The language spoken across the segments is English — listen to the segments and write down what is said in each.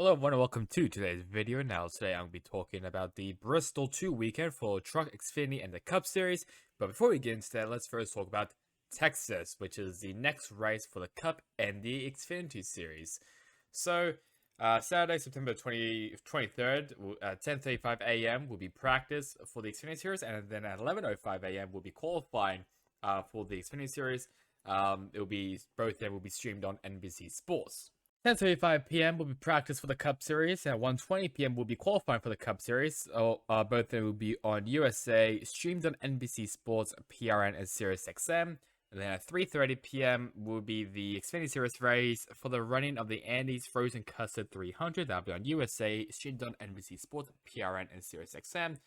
Hello everyone and welcome to today's video. Now today I'm going to be talking about the Bristol 2 weekend for Truck Xfinity and the Cup Series. But before we get into that, let's first talk about Texas, which is the next race for the Cup and the Xfinity Series. So, Saturday, September 23rd at 10:35 a.m. will be practice for the Xfinity Series, and then at 11:05 a.m. will be qualifying for the Xfinity Series. Both them will be streamed on NBC Sports. 10:35 p.m. will be practice for the Cup Series, and 1:20 p.m. will be qualifying for the Cup Series. Both of them will be on USA, streamed on NBC Sports, PRN, and SiriusXM. And then at 3:30 p.m. will be the Xfinity Series race for the running of the Andes Frozen Custard 300. That'll be on USA, streamed on NBC Sports, PRN, and SiriusXM.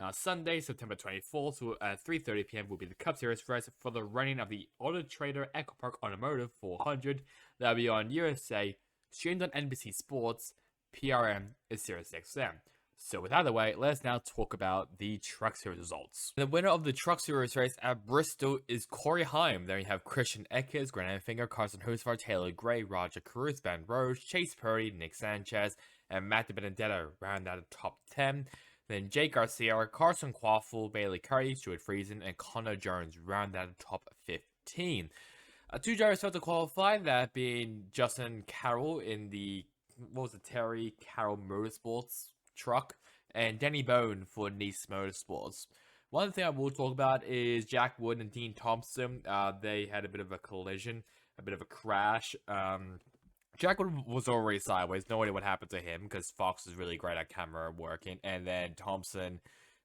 Now, Sunday, September 24th, at 3:30 p.m. will be the Cup Series race for the running of the Auto Trader Echo Park Automotive 400. That'll be on USA, streamed on NBC Sports, PRM, and SiriusXM. So with that out of the way, let's now talk about the Truck Series results. The winner of the Truck Series race at Bristol is Corey Heim. There you have Christian Eckes, Grant Finger, Carson Hocevar, Taylor Gray, Roger Cruz, Ben Rose, Chase Purdy, Nick Sanchez, and Matt Benedetto round out the top 10. Then Jake Garcia, Carson Quaffle, Bailey Curry, Stuart Friesen, and Connor Jones round out the top 15. Two drivers failed to qualify, that being Justin Carroll in the, Terry Carroll Motorsports truck, and Denny Bone for Nice Motorsports. One thing I will talk about is Jack Wood and Dean Thompson. They had a bit of a collision, a bit of a crash. Jack Wood was already sideways. No idea what happened to him because Fox is really great at camera working. And then Thompson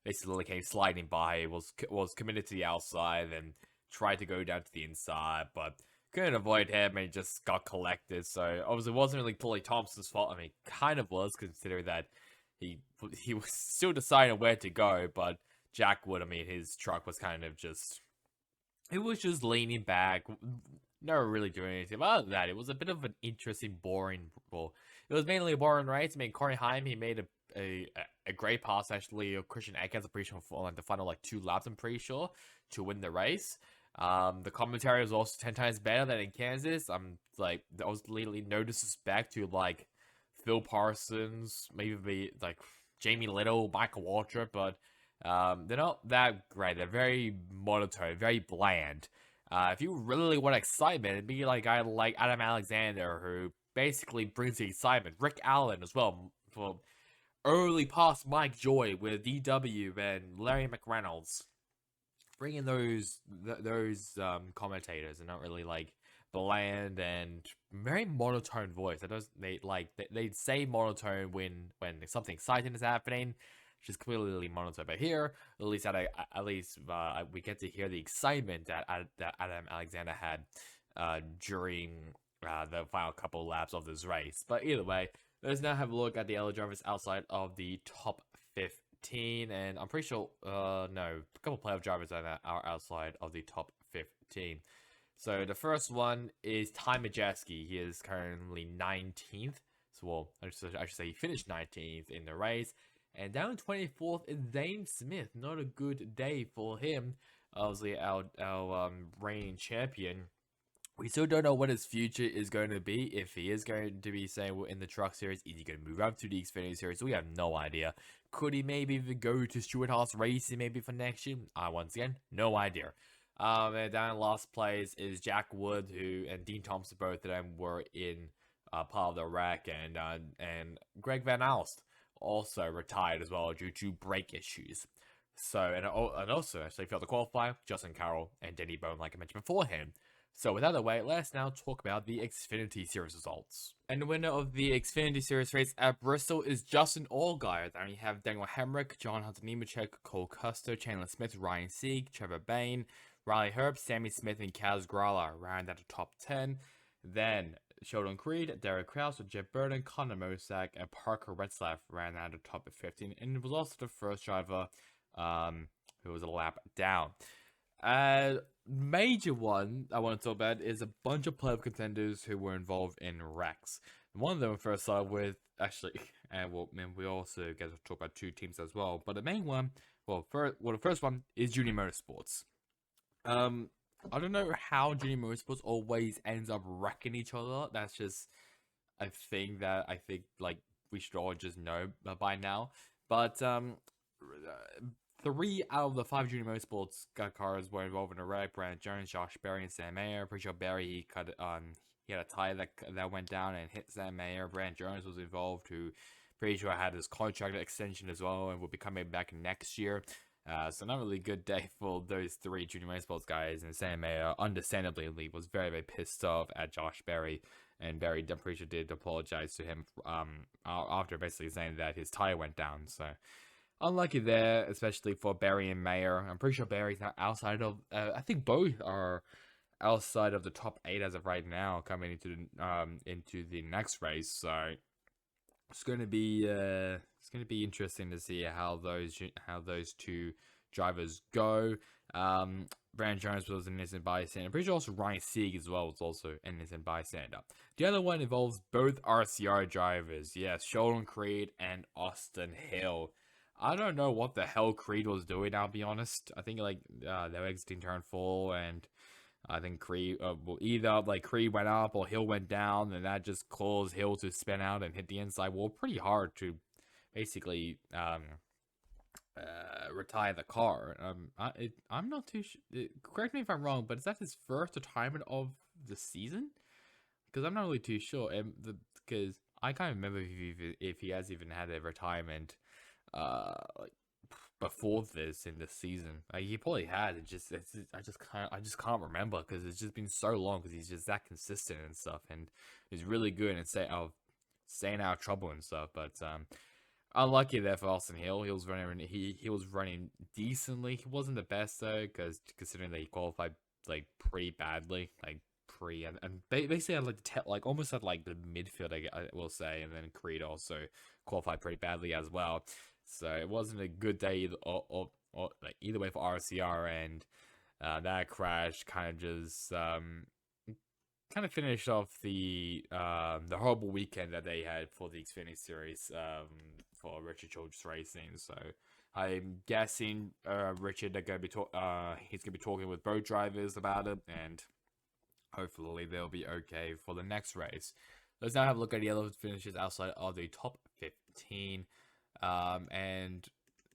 basically came sliding by, was committed to the outside and tried to go down to the inside, but couldn't avoid him and just got collected. So obviously it wasn't really fully Thompson's fault. I mean, kind of was, considering that he was still deciding where to go, but Jack Wood, I mean, his truck was kind of just, it was just leaning back, never really doing anything. But other than that, it was a bit of an interesting, boring, well, it was mainly a boring race. I mean, Corey Heim, he made a great pass, actually, of Christian Eckes, I'm pretty sure, for like the final, like, 2 laps, I'm pretty sure, to win the race. The commentary was also 10 times better than in Kansas. Like, there was literally no disrespect to, like, Phil Parsons, maybe, like, Jamie Little, Michael Waltrip, but, they're not that great. They're very monotone, very bland. If you really want excitement, it'd be like a guy like Adam Alexander, who basically brings the excitement. Rick Allen as well. Well, early past Mike Joy with DW and Larry McReynolds. Bringing those commentators and not really like bland and very monotone voice. They'd say monotone when something exciting is happening, which is completely monotone. But here, at least we get to hear the excitement that Adam Alexander had during the final couple laps of this race. But either way, let's now have a look at the other drivers outside of the top 15, and I'm pretty sure, no, a couple playoff drivers are outside of the top 15. So the first one is Ty Majeski. He is currently 19th. So, well, I should say he finished 19th in the race. And down 24th is Dane Smith. Not a good day for him. Obviously, our reigning champion. We still don't know what his future is going to be. If he is going to be saying in the Truck Series, is he going to move up to the Xfinity Series? We have no idea. Could he maybe even go to Stuart Haas Racing maybe for next year? Once again, no idea. And down in last place is Jack Wood, who and Dean Thompson, both of them were in part of the wreck, and Greg Van Alst also retired as well due to brake issues. So and also actually failed to qualify, Justin Carroll and Denny Bone, like I mentioned beforehand. So with that out of the way, let's now talk about the Xfinity Series results. And the winner of the Xfinity Series race at Bristol is Justin Allgaier. Then you have Daniel Hemrick, John Hunter Nemechek, Cole Custer, Chandler Smith, Ryan Sieg, Trevor Bain, Riley Herb, Sammy Smith, and Kaz Grala round out the top 10. Then Sheldon Creed, Derek Krause, Jeff Burton, Connor Mosack, and Parker Retzlaff ran out of the top 15, and it was also the first driver who was a lap down. Major one I want to talk about is a bunch of playoff contenders who were involved in wrecks. One of them first started with, actually, and we also get to talk about 2 teams as well, but the main one, the first one is Junior Motorsports. I don't know how Junior Motorsports always ends up wrecking each other. That's just a thing that I think, like, we should all just know by now. But 3 out of the 5 junior motorsports cars were involved in a wreck. Brandon Jones, Josh Berry, and Sam Mayer. Pretty sure Berry he had a tire that went down and hit Sam Mayer. Brandon Jones was involved, who pretty sure had his contract extension as well and will be coming back next year. So not really good day for those 3 junior motorsports guys. And Sam Mayer, understandably, was very, very pissed off at Josh Berry. And Berry, I'm pretty sure, did apologize to him after basically saying that his tire went down. So unlucky there, especially for Berry and Mayer. I'm pretty sure Berry's not outside of. I think both are outside of the top 8 as of right now, coming into the next race. So it's going to be interesting to see how those 2 drivers go. Brandon Jones was an innocent bystander. I'm pretty sure also Ryan Sieg as well was also an innocent bystander. The other one involves both RCR drivers. Yes, Sheldon Creed and Austin Hill. I don't know what the hell Creed was doing, I'll be honest. I think they were exiting turn 4, and I think Creed, either Creed went up or Hill went down, and that just caused Hill to spin out and hit the inside wall pretty hard to basically retire the car. I'm not too sure. Correct me if I'm wrong, but is that his first retirement of the season? Because I'm not really too sure. Because I can't remember if he has even had a retirement before this in this season. He probably had. I just can't remember because it's just been so long. Because he's just that consistent and stuff, and he's really good and staying out of trouble and stuff. But unlucky there for Austin Hill. He was running decently. He wasn't the best though, because considering that he qualified pretty badly, and basically had almost at the midfield, I will say, and then Creed also qualified pretty badly as well. So it wasn't a good day either way for RCR, and that crash kind of just finished off the horrible weekend that they had for the Xfinity series for Richard Childress Racing. So I'm guessing Richard he's gonna be talking with both drivers about it, and hopefully they'll be okay for the next race. Let's now have a look at the other finishes outside of the top 15. And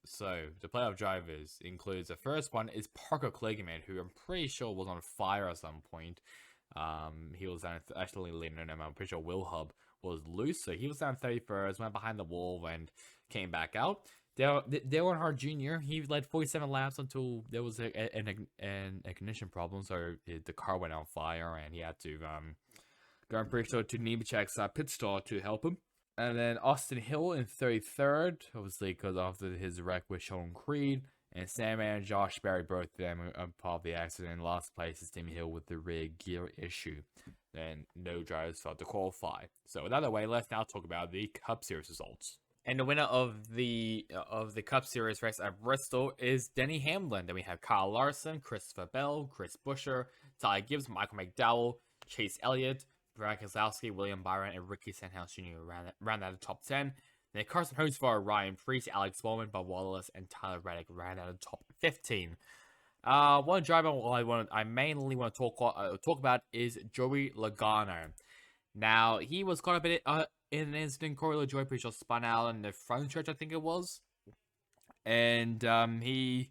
so the playoff drivers includes, the first one is Parker Kligerman, who I'm pretty sure was on fire at some point. He was down actually leading him. I'm pretty sure Will Hub was loose, so he was down 31st, went behind the wall and came back out. Dale Earnhardt Jr., he led 47 laps until there was an ignition problem, so the car went on fire and he had to go, I'm pretty sure, to Nemechek's pit stall to help him. And then Austin Hill in 33rd, obviously because after his wreck with Sheldon Creed. And Sam and Josh Berry, both of them are part of the accident. In last place is Tim Hill with the rear gear issue. Then no drivers failed to qualify. So with that out of the way, let's now talk about the Cup Series results. And the winner of the Cup Series race at Bristol is Denny Hamlin. Then we have Kyle Larson, Christopher Bell, Chris Buescher, Ty Gibbs, Michael McDowell, Chase Elliott, Brad Keselowski, William Byron, and Ricky Stenhouse Jr. ran out of the top 10. Then Carson Hocevar, Ryan Preece, Alex Bowman, Bob Wallace, and Tyler Reddick ran out of the top 15. One driver I mainly want to talk about is Joey Logano. Now, he was caught up in an incident. Corey LaJoie pretty sure spun out in the front stretch, I think it was. And he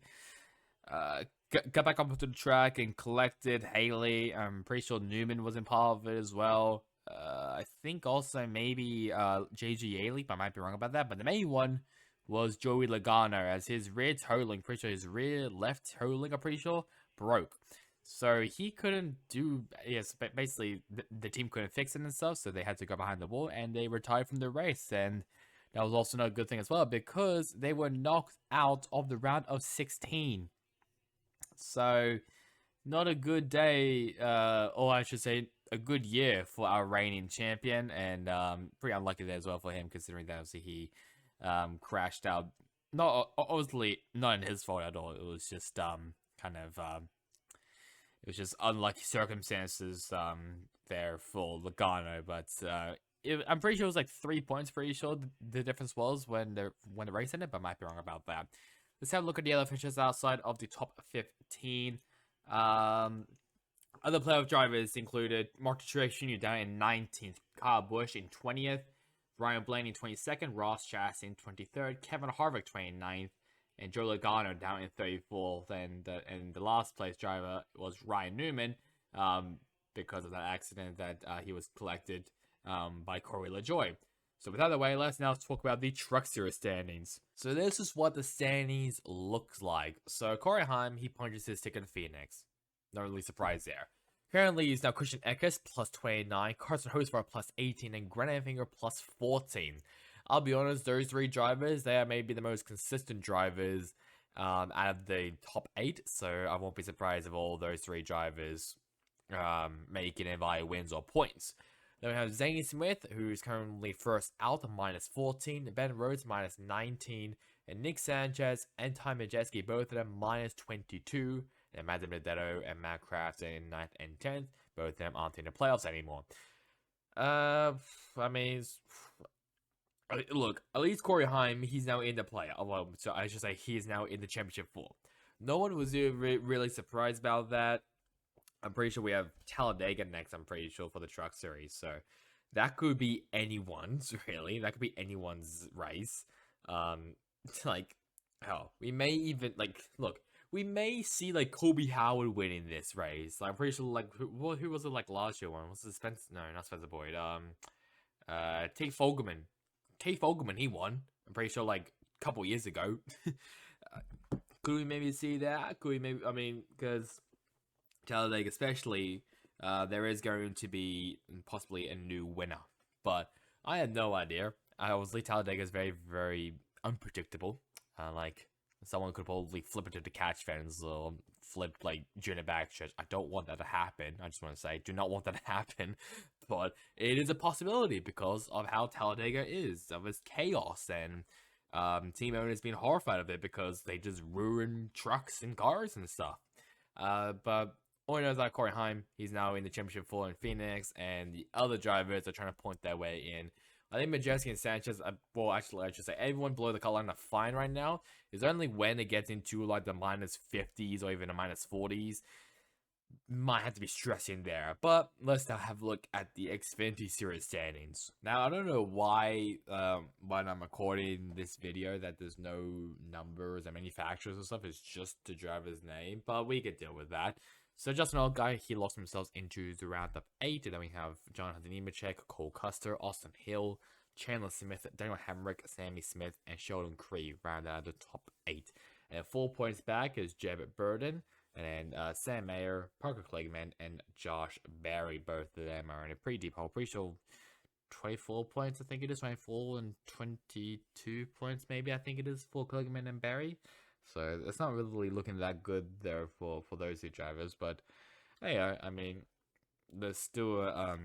got back up to the track and collected Haley. I'm pretty sure Newman was in part of it as well. I think also maybe JG Haley, but I might be wrong about that. But the main one was Joey Logano, as his rear toe link, pretty sure his rear left toe link, I'm pretty sure, broke. So he couldn't do, basically the team couldn't fix it and stuff, so they had to go behind the wall and they retired from the race. And that was also not a good thing as well, because they were knocked out of the round of 16. So not a good day, or I should say a good year for our reigning champion, and pretty unlucky there as well for him, considering that obviously he crashed out. Not obviously not in his fault at all. It was just it was just unlucky circumstances there for Logano. But I'm pretty sure it was like 3 points. Pretty sure the difference was when the race ended, but I might be wrong about that. Let's have a look at the other finishers outside of the top 15. Other playoff drivers included Mark Truex Jr. down in 19th, Kyle Busch in 20th, Ryan Blaney 22nd, Ross Chastain 23rd, Kevin Harvick 29th, and Joe Logano down in 34th. And the last place driver was Ryan Newman, because of that accident that he was collected by Corey LaJoie. So with that out of the way, let's now talk about the Truck Series standings. So this is what the standings looks like. So Corey Heim, he punches his ticket in Phoenix. Not really surprised there. Currently, he's now Christian Eckes plus 29, Carson Hocevar plus 18, and Grant Enfinger plus 14. I'll be honest, those three drivers, they are maybe the most consistent drivers out of the top 8. So I won't be surprised if all those three drivers making it via wins or points. Then we have Zane Smith, who's currently first out, minus 14, Ben Rhodes, minus 19, and Nick Sanchez and Ty Majeski, both of them, minus 22, and Matt Benedetto and Matt Kraft in 9th and 10th, both of them aren't in the playoffs anymore. I mean, look, at least Corey Heim, he's now in the playoff. Well, so I should say he's now in the championship 4. No one was really surprised about that. I'm pretty sure we have Talladega next, I'm pretty sure, for the Truck Series. So that could be anyone's, really. That could be anyone's race. Like, hell, we may even, like, look, we may see, like, Kobe Howard winning this race. Like, I'm pretty sure, like, who was it, like, last year one? Was it Spencer? No, not Spencer Boyd. Tate Fogelman. Tate Fogelman, he won. I'm pretty sure, like, a couple years ago. Could we maybe see that? Could we maybe, I mean, because Talladega especially, there is going to be possibly a new winner. But I had no idea. Obviously, Talladega is very, very unpredictable. Like, someone could probably flip into the catch fence or flip, like, during the back stretch. I don't want that to happen. I just want to say, do not want that to happen. But it is a possibility because of how Talladega is, of its chaos, and team owners being horrified of it because they just ruin trucks and cars and stuff. But all I know is that Corey Heim, he's now in the championship 4 in Phoenix, and the other drivers are trying to point their way in. I think Majeski and Sanchez, well, actually, I should say everyone below the color line are fine right now. It's only when it gets into, like, the minus 50s or even the minus 40s, might have to be stressing there. But let's now have a look at the Xfinity Series standings. Now, I don't know why when I'm recording this video that there's no numbers and manufacturers and stuff. It's just the driver's name, but we can deal with that. So Justin Allgaier, he lost himself into the roundup 8. And then we have Jonathan Nemechek, Cole Custer, Austin Hill, Chandler Smith, Daniel Hemrick, Sammy Smith, and Sheldon Creed round out the top 8. And 4 points back is Jeb Burden, and then Sam Mayer, Parker Kligerman, and Josh Berry. Both of them are in a pretty deep hole. Pretty sure 24 points, I think it is. 24 and 22 points, maybe, I think it is, for Kligerman and Berry. So it's not really looking that good there for those two drivers. But hey, I mean, there's still I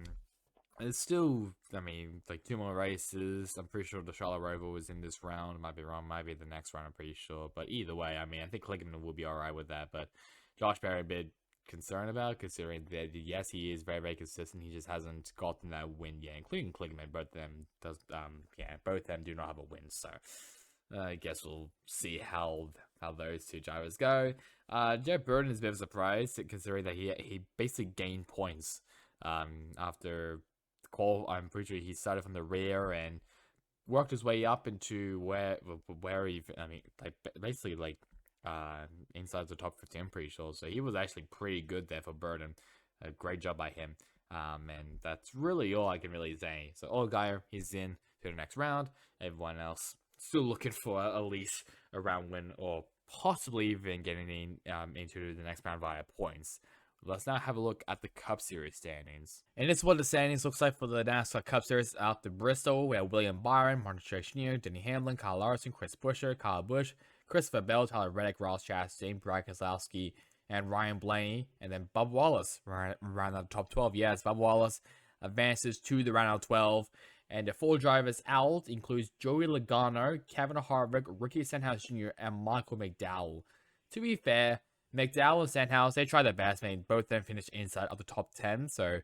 mean, like 2 more races. I'm pretty sure the Charlotte Rover was in this round. Might be wrong. Might be the next round. I'm pretty sure. But either way, I mean, I think Kligerman will be all right with that. But Josh Berry a bit concerned about, considering that yes, he is very, very consistent. He just hasn't gotten that win yet, including Kligerman. Both of them both of them do not have a win. So I guess we'll see how those two drivers go. Jeff Burden is a bit of a surprise, considering that he basically gained points after the call. I'm pretty sure he started from the rear and worked his way up into where he, I mean, like basically like inside the top 15, I'm pretty sure. So he was actually pretty good there for Burden. A great job by him. And that's really all I can really say. So Allgaier, he's in to the next round. Everyone else still looking for at least a round win, or possibly even getting into the next round via points. Let's now have a look at the Cup Series standings. And this is what the standings looks like for the NASCAR Cup Series after Bristol. We have William Byron, Martin Truex Jr., Denny Hamlin, Kyle Larson, Chris Buescher, Kyle Busch, Christopher Bell, Tyler Reddick, Ross Chastain, Brad Keselowski, and Ryan Blaney. And then Bubba Wallace round out the top 12. Yes, Bubba Wallace advances to the round out 12. And the 4 drivers out includes Joey Logano, Kevin Harvick, Ricky Stenhouse Jr., and Michael McDowell. To be fair, McDowell and Stenhouse, they tried their best. I mean, both of them finished inside of the top 10, so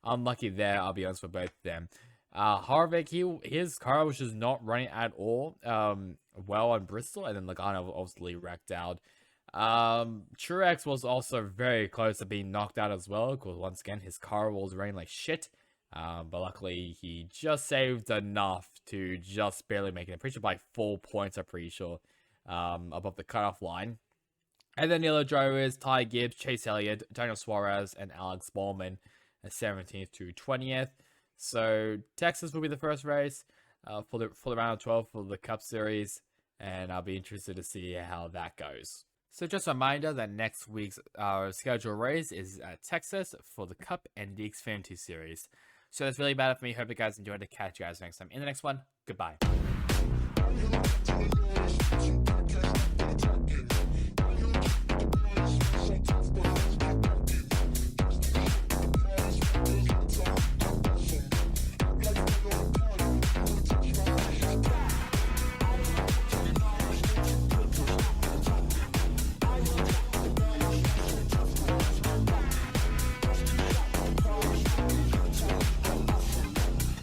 unlucky there, I'll be honest, for both of them. Harvick, his car was just not running at all well on Bristol, and then Logano obviously wrecked out. Truex was also very close to being knocked out as well, because once again, his car was running like shit. But luckily, he just saved enough to just barely make it. I'm pretty sure by 4 points, I'm pretty sure, above the cutoff line. And then the other drivers, Ty Gibbs, Chase Elliott, Daniel Suarez, and Alex Bowman, 17th to 20th. So Texas will be the first race for the round of 12 for the Cup Series, and I'll be interested to see how that goes. So just a reminder that next week's scheduled race is at Texas for the Cup and the Xfinity Series. So that's really about it for me. Hope you guys enjoyed it. Catch you guys next time in the next one. Goodbye.